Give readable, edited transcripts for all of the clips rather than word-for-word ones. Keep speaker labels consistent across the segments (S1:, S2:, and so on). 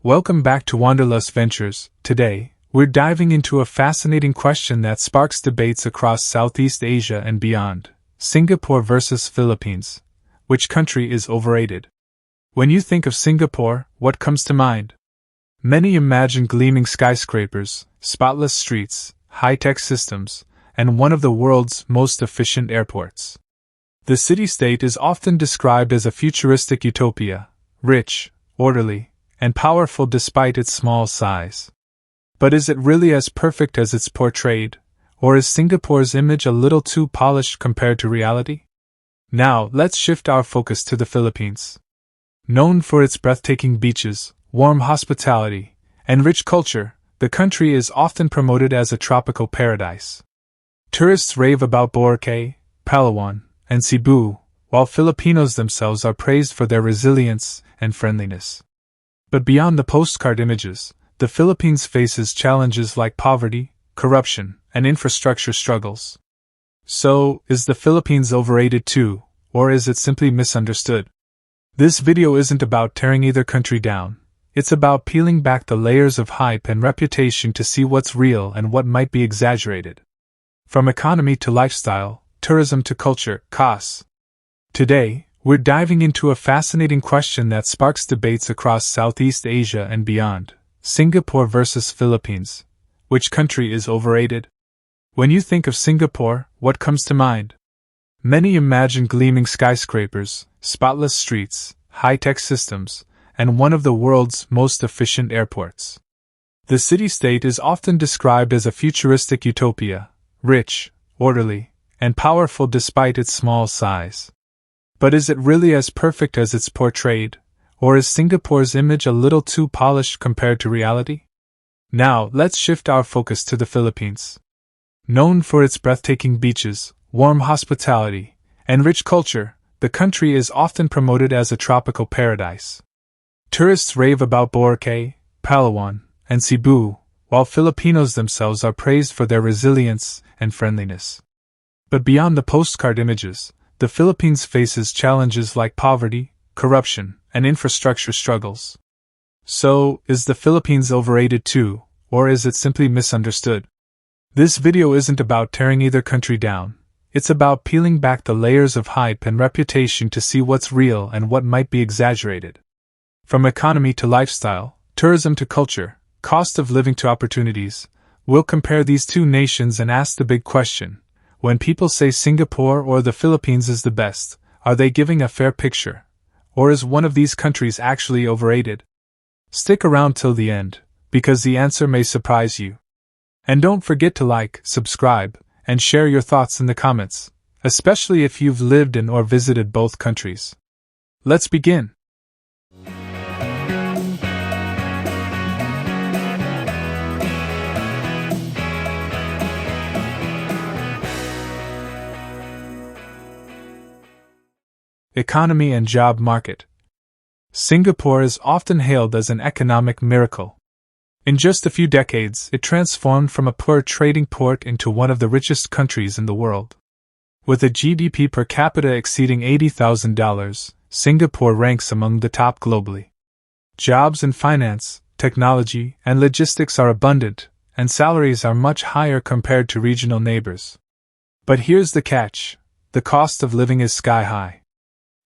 S1: Welcome back to Wanderlust Ventures. Today, we're diving into a fascinating question that sparks debates across Southeast Asia and beyond: Singapore versus Philippines. Which country is overrated? When you think of Singapore, what comes to mind? Many imagine gleaming skyscrapers, spotless streets, high-tech systems, and one of the world's most efficient airports. The city-state is often described as a futuristic utopia, rich, orderly, and powerful despite its small size. But is it really as perfect as it's portrayed, or is Singapore's image a little too polished compared to reality? Now, let's shift our focus to the Philippines. Known for its breathtaking beaches, warm hospitality, and rich culture, the country is often promoted as a tropical paradise. Tourists rave about Boracay, Palawan, and Cebu, while Filipinos themselves are praised for their resilience and friendliness. But beyond the postcard images, the Philippines faces challenges like poverty, corruption, and infrastructure struggles. So, is the Philippines overrated too, or is it simply misunderstood? This video isn't about tearing either country down. It's about peeling back the layers of hype and reputation to see what's real and what might be exaggerated. From economy to lifestyle, tourism to culture, costs. Today, we're diving into a fascinating question that sparks debates across Southeast Asia and beyond: Singapore versus Philippines. Which country is overrated? When you think of Singapore, what comes to mind? Many imagine gleaming skyscrapers, spotless streets, high-tech systems, and one of the world's most efficient airports. The city-state is often described as a futuristic utopia, rich, orderly, and powerful despite its small size. But is it really as perfect as it's portrayed, or is Singapore's image a little too polished compared to reality? Now, let's shift our focus to the Philippines. Known for its breathtaking beaches, warm hospitality, and rich culture, the country is often promoted as a tropical paradise. Tourists rave about Boracay, Palawan, and Cebu, while Filipinos themselves are praised for their resilience and friendliness. But beyond the postcard images, the Philippines faces challenges like poverty, corruption, and infrastructure struggles. So, is the Philippines overrated too, or is it simply misunderstood? This video isn't about tearing either country down. It's about peeling back the layers of hype and reputation to see what's real and what might be exaggerated. From economy to lifestyle, tourism to culture, cost of living to opportunities, we'll compare these two nations and ask the big question: when people say Singapore or the Philippines is the best, are they giving a fair picture? Or is one of these countries actually overrated? Stick around till the end, because the answer may surprise you. And don't forget to like, subscribe, and share your thoughts in the comments, especially if you've lived in or visited both countries. Let's begin. Economy and job market. Singapore is often hailed as an economic miracle. In just a few decades, it transformed from a poor trading port into one of the richest countries in the world. With a GDP per capita exceeding $80,000, Singapore ranks among the top globally. Jobs in finance, technology, and logistics are abundant, and salaries are much higher compared to regional neighbors. But here's the catch: the cost of living is sky high.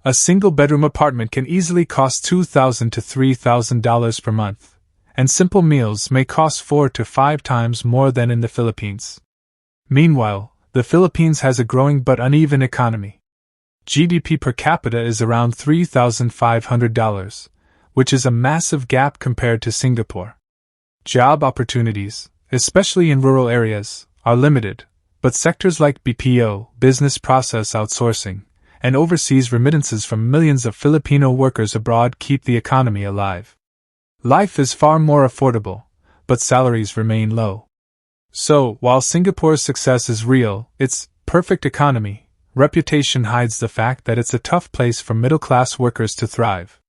S1: A single-bedroom apartment can easily cost $2,000 to $3,000 per month, and simple meals may cost 4 to 5 times more than in the Philippines. Meanwhile, the Philippines has a growing but uneven economy. GDP per capita is around $3,500, which is a massive gap compared to Singapore. Job opportunities, especially in rural areas, are limited, but sectors like BPO, business process outsourcing, and overseas remittances from millions of Filipino workers abroad keep the economy alive. Life is far more affordable, but salaries remain low. So, while Singapore's success is real, its perfect economy, reputation hides the fact that it's a tough place for middle-class workers to thrive.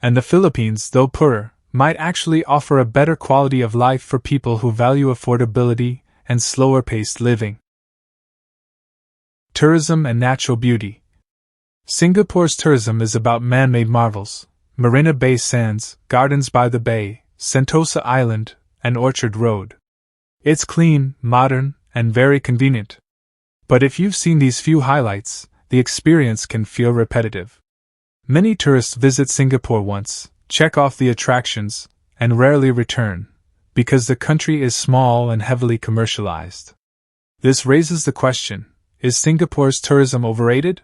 S1: And the Philippines, though poorer, might actually offer a better quality of life for people who value affordability and slower-paced living. Tourism and natural beauty. Singapore's tourism is about man-made marvels, Marina Bay Sands, Gardens by the Bay, Sentosa Island, and Orchard Road. It's clean, modern, and very convenient. But if you've seen these few highlights, the experience can feel repetitive. Many tourists visit Singapore once, check off the attractions, and rarely return, because the country is small and heavily commercialized. This raises the question, is Singapore's tourism overrated?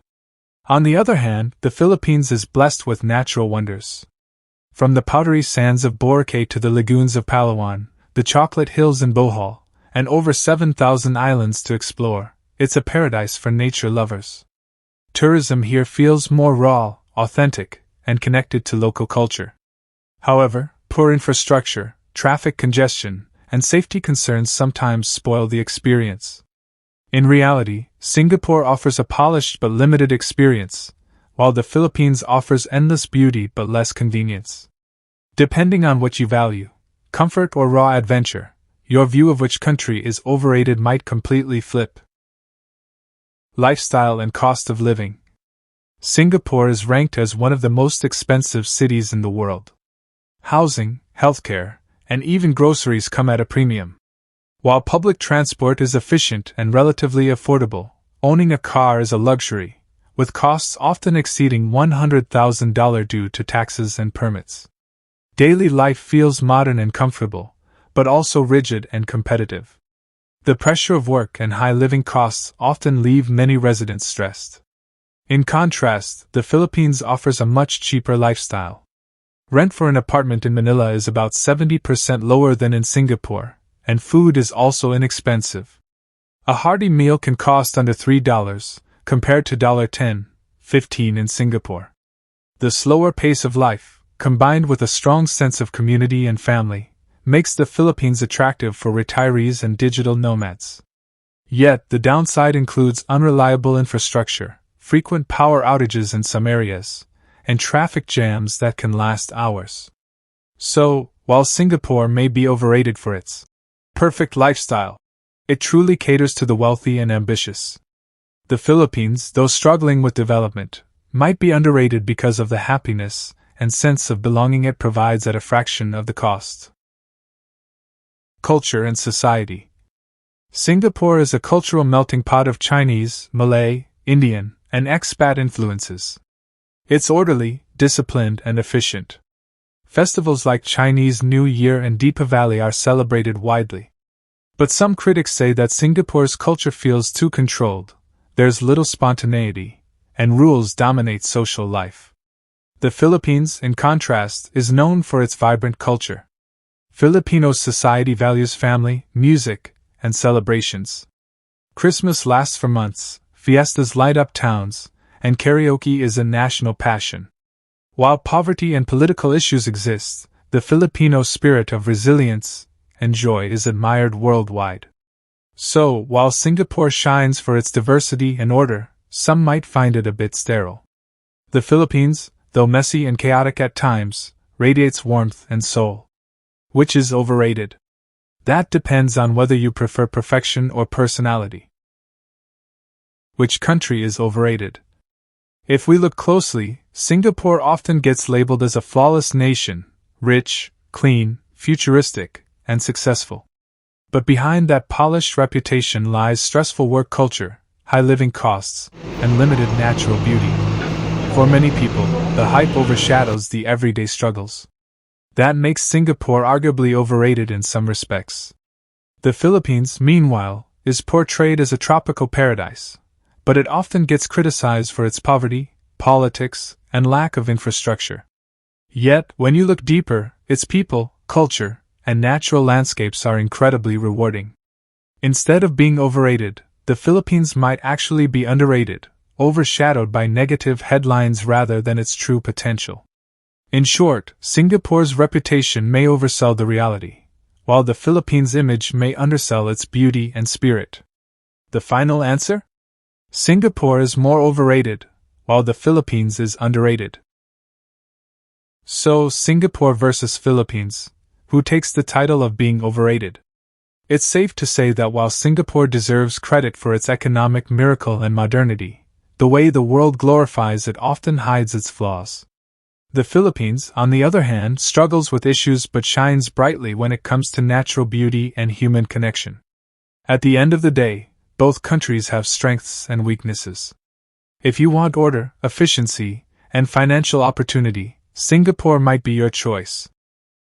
S1: On the other hand, the Philippines is blessed with natural wonders. From the powdery sands of Boracay to the lagoons of Palawan, the chocolate hills in Bohol, and over 7,000 islands to explore, it's a paradise for nature lovers. Tourism here feels more raw, authentic, and connected to local culture. However, poor infrastructure, traffic congestion, and safety concerns sometimes spoil the experience. In reality, Singapore offers a polished but limited experience, while the Philippines offers endless beauty but less convenience. Depending on what you value, comfort or raw adventure, your view of which country is overrated might completely flip. Lifestyle and cost of living. Singapore is ranked as one of the most expensive cities in the world. Housing, healthcare, and even groceries come at a premium. While public transport is efficient and relatively affordable, owning a car is a luxury, with costs often exceeding $100,000 due to taxes and permits. Daily life feels modern and comfortable, but also rigid and competitive. The pressure of work and high living costs often leave many residents stressed. In contrast, the Philippines offers a much cheaper lifestyle. Rent for an apartment in Manila is about 70% lower than in Singapore, and food is also inexpensive. A hearty meal can cost under $3, compared to $10, $15 in Singapore. The slower pace of life, combined with a strong sense of community and family, makes the Philippines attractive for retirees and digital nomads. Yet, the downside includes unreliable infrastructure, frequent power outages in some areas, and traffic jams that can last hours. So, while Singapore may be overrated for its perfect lifestyle, it truly caters to the wealthy and ambitious. The Philippines, though struggling with development, might be underrated because of the happiness and sense of belonging it provides at a fraction of the cost. Culture and society. Singapore is a cultural melting pot of Chinese, Malay, Indian, and expat influences. It's orderly, disciplined, and efficient. Festivals like Chinese New Year and Deepavali are celebrated widely. But some critics say that Singapore's culture feels too controlled, there's little spontaneity, and rules dominate social life. The Philippines, in contrast, is known for its vibrant culture. Filipino society values family, music, and celebrations. Christmas lasts for months, fiestas light up towns, and karaoke is a national passion. While poverty and political issues exist, the Filipino spirit of resilience and joy is admired worldwide. So, while Singapore shines for its diversity and order, some might find it a bit sterile. The Philippines, though messy and chaotic at times, radiates warmth and soul. Which is overrated? That depends on whether you prefer perfection or personality. Which country is overrated? If we look closely, Singapore often gets labeled as a flawless nation, rich, clean, futuristic, and successful. But behind that polished reputation lies stressful work culture, high living costs, and limited natural beauty. For many people, the hype overshadows the everyday struggles. That makes Singapore arguably overrated in some respects. The Philippines, meanwhile, is portrayed as a tropical paradise, but it often gets criticized for its poverty, politics, and lack of infrastructure. Yet, when you look deeper, its people, culture, and natural landscapes are incredibly rewarding. Instead of being overrated, the Philippines might actually be underrated, overshadowed by negative headlines rather than its true potential. In short, Singapore's reputation may oversell the reality, while the Philippines' image may undersell its beauty and spirit. The final answer? Singapore is more overrated, while the Philippines is underrated. So, Singapore versus Philippines, who takes the title of being overrated? It's safe to say that while Singapore deserves credit for its economic miracle and modernity, the way the world glorifies it often hides its flaws. The Philippines, on the other hand, struggles with issues but shines brightly when it comes to natural beauty and human connection. At the end of the day, both countries have strengths and weaknesses. If you want order, efficiency, and financial opportunity, Singapore might be your choice.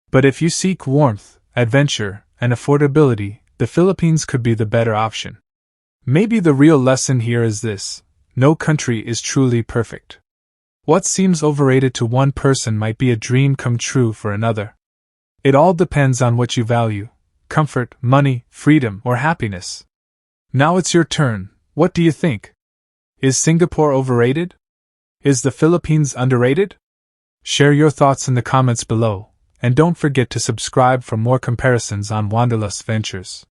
S1: But if you seek warmth, adventure, and affordability, the Philippines could be the better option. Maybe the real lesson here is this: no country is truly perfect. What seems overrated to one person might be a dream come true for another. It all depends on what you value: comfort, money, freedom, or happiness. Now it's your turn. What do you think? Is Singapore overrated? Is the Philippines underrated? Share your thoughts in the comments below, and don't forget to subscribe for more comparisons on Wanderlust Ventures.